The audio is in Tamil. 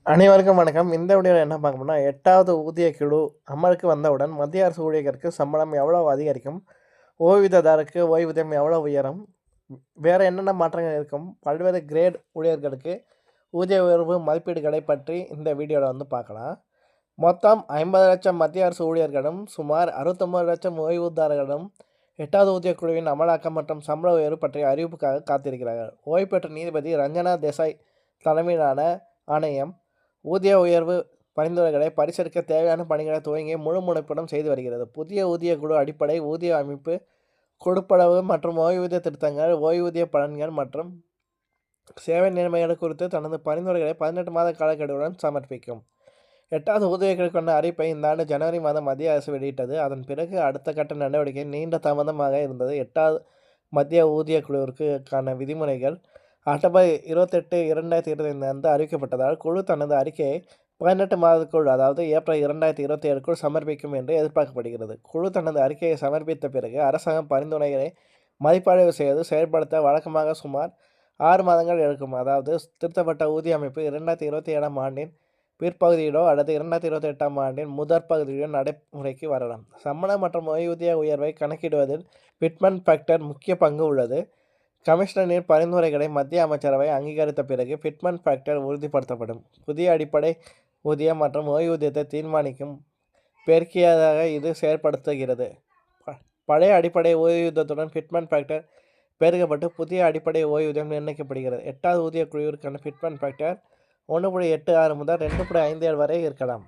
அனைவருக்கும் வணக்கம். இந்த வீடியோவில் என்ன பார்க்க போறோம்னா, 8வது ஊதிய குழு அமலுக்கு வந்தவுடன் மத்திய அரசு ஊழியர்களுக்கு சம்பளம் எவ்வளவு அதிகரிக்கும்? ஓய்வூதியதாரருக்கு ஓய்வூதியம் எவ்வளவு உயரும்? வேறு என்னென்ன மாற்றங்கள் இருக்கும்? பல்வேறு கிரேட் ஊழியர்களுக்கு ஊதிய உயர்வு மதிப்பீடுகளை பற்றி இந்த வீடியோவில் பார்க்கலாம். மொத்தம் 50 லட்சம் மத்திய அரசு ஊழியர்களும் சுமார் 69 லட்சம் ஓய்வூதியர்களும் 8வது ஊதிய குழுவின் அமலாக்கம் மற்றும் சம்பள உயர்வு பற்றிய அறிவிப்புக்காக காத்திருக்கிறார்கள். ஓய்வு பெற்ற நீதிபதி ரஞ்சனா தேசாய் தலைமையிலான ஆணையம் ஊதிய உயர்வு பரிந்துரைகளை பரிசீலிக்க தேவையான பணிகளை துவங்கி முழு முனைப்புடன் செய்து வருகிறது. புதிய ஊதிய குழு அடிப்படை ஊதிய அமைப்பு, கொடுப்பளவு மற்றும் ஓய்வூதிய திருத்தங்கள், ஓய்வூதிய பலன்கள் மற்றும் சேவை நிலைமைகள் குறித்து தனது பரிந்துரைகளை 18 மாத காலக்கெடுவுடன் சமர்ப்பிக்கும். 8வது ஊதியங்களுக்கான அறிவிப்பை இந்த ஆண்டு ஜனவரி மாதம் மத்திய அரசு வெளியிட்டது. அதன் பிறகு அடுத்த கட்ட நடவடிக்கை நீண்ட தாமதமாக இருந்தது. 8வது மத்திய ஊதிய குழுவிற்கான விதிமுறைகள் அக்டோபர் 28, 2025 அன்று அறிவிக்கப்பட்டதால் குழு தனது அறிக்கையை 18 மாதத்துக்குள், அதாவது ஏப்ரல் 2027க்குள் சமர்ப்பிக்கும் என்று எதிர்பார்க்கப்படுகிறது. குழு தனது அறிக்கையை சமர்ப்பித்த பிறகு அரசாங்கம் பரிந்துரைகளை மதிப்பாய்வு செய்து செயல்படுத்த வழக்கமாக சுமார் 6 மாதங்கள் எடுக்கும். அதாவது திருத்தப்பட்ட ஊதிய அமைப்பு 2027ஆம் ஆண்டின் பிற்பகுதியிலோ அல்லது 2028ஆம் ஆண்டின் முதற் பகுதியிலோ நடைமுறைக்கு வரலாம். சம்பளம் மற்றும் ஓய்வூதிய உயர்வை கணக்கிடுவதில் பிட்மெண்ட் ஃபேக்டர் முக்கிய பங்கு உள்ளது. கமிஷனரின் பரிந்துரைகளை மத்திய அமைச்சரவை அங்கீகரித்த பிறகு பிட்மெண்ட் ஃபேக்டர் உறுதிப்படுத்தப்படும். புதிய அடிப்படை ஊதியம் மற்றும் ஓய்வூதியத்தை தீர்மானிக்கும் பெருக்கியதாக இது செயல்படுத்துகிறது. பழைய அடிப்படை ஓய்வூதியத்துடன் பிட்மெண்ட் ஃபேக்டர் பெருக்கப்பட்டு புதிய அடிப்படை ஓய்வூதியம் நிர்ணயிக்கப்படுகிறது. 8வது ஊதிய குழுவிற்கான பிட்மெண்ட் ஃபேக்டர் 1.86 முதல் 2.57 வரை இருக்கலாம்.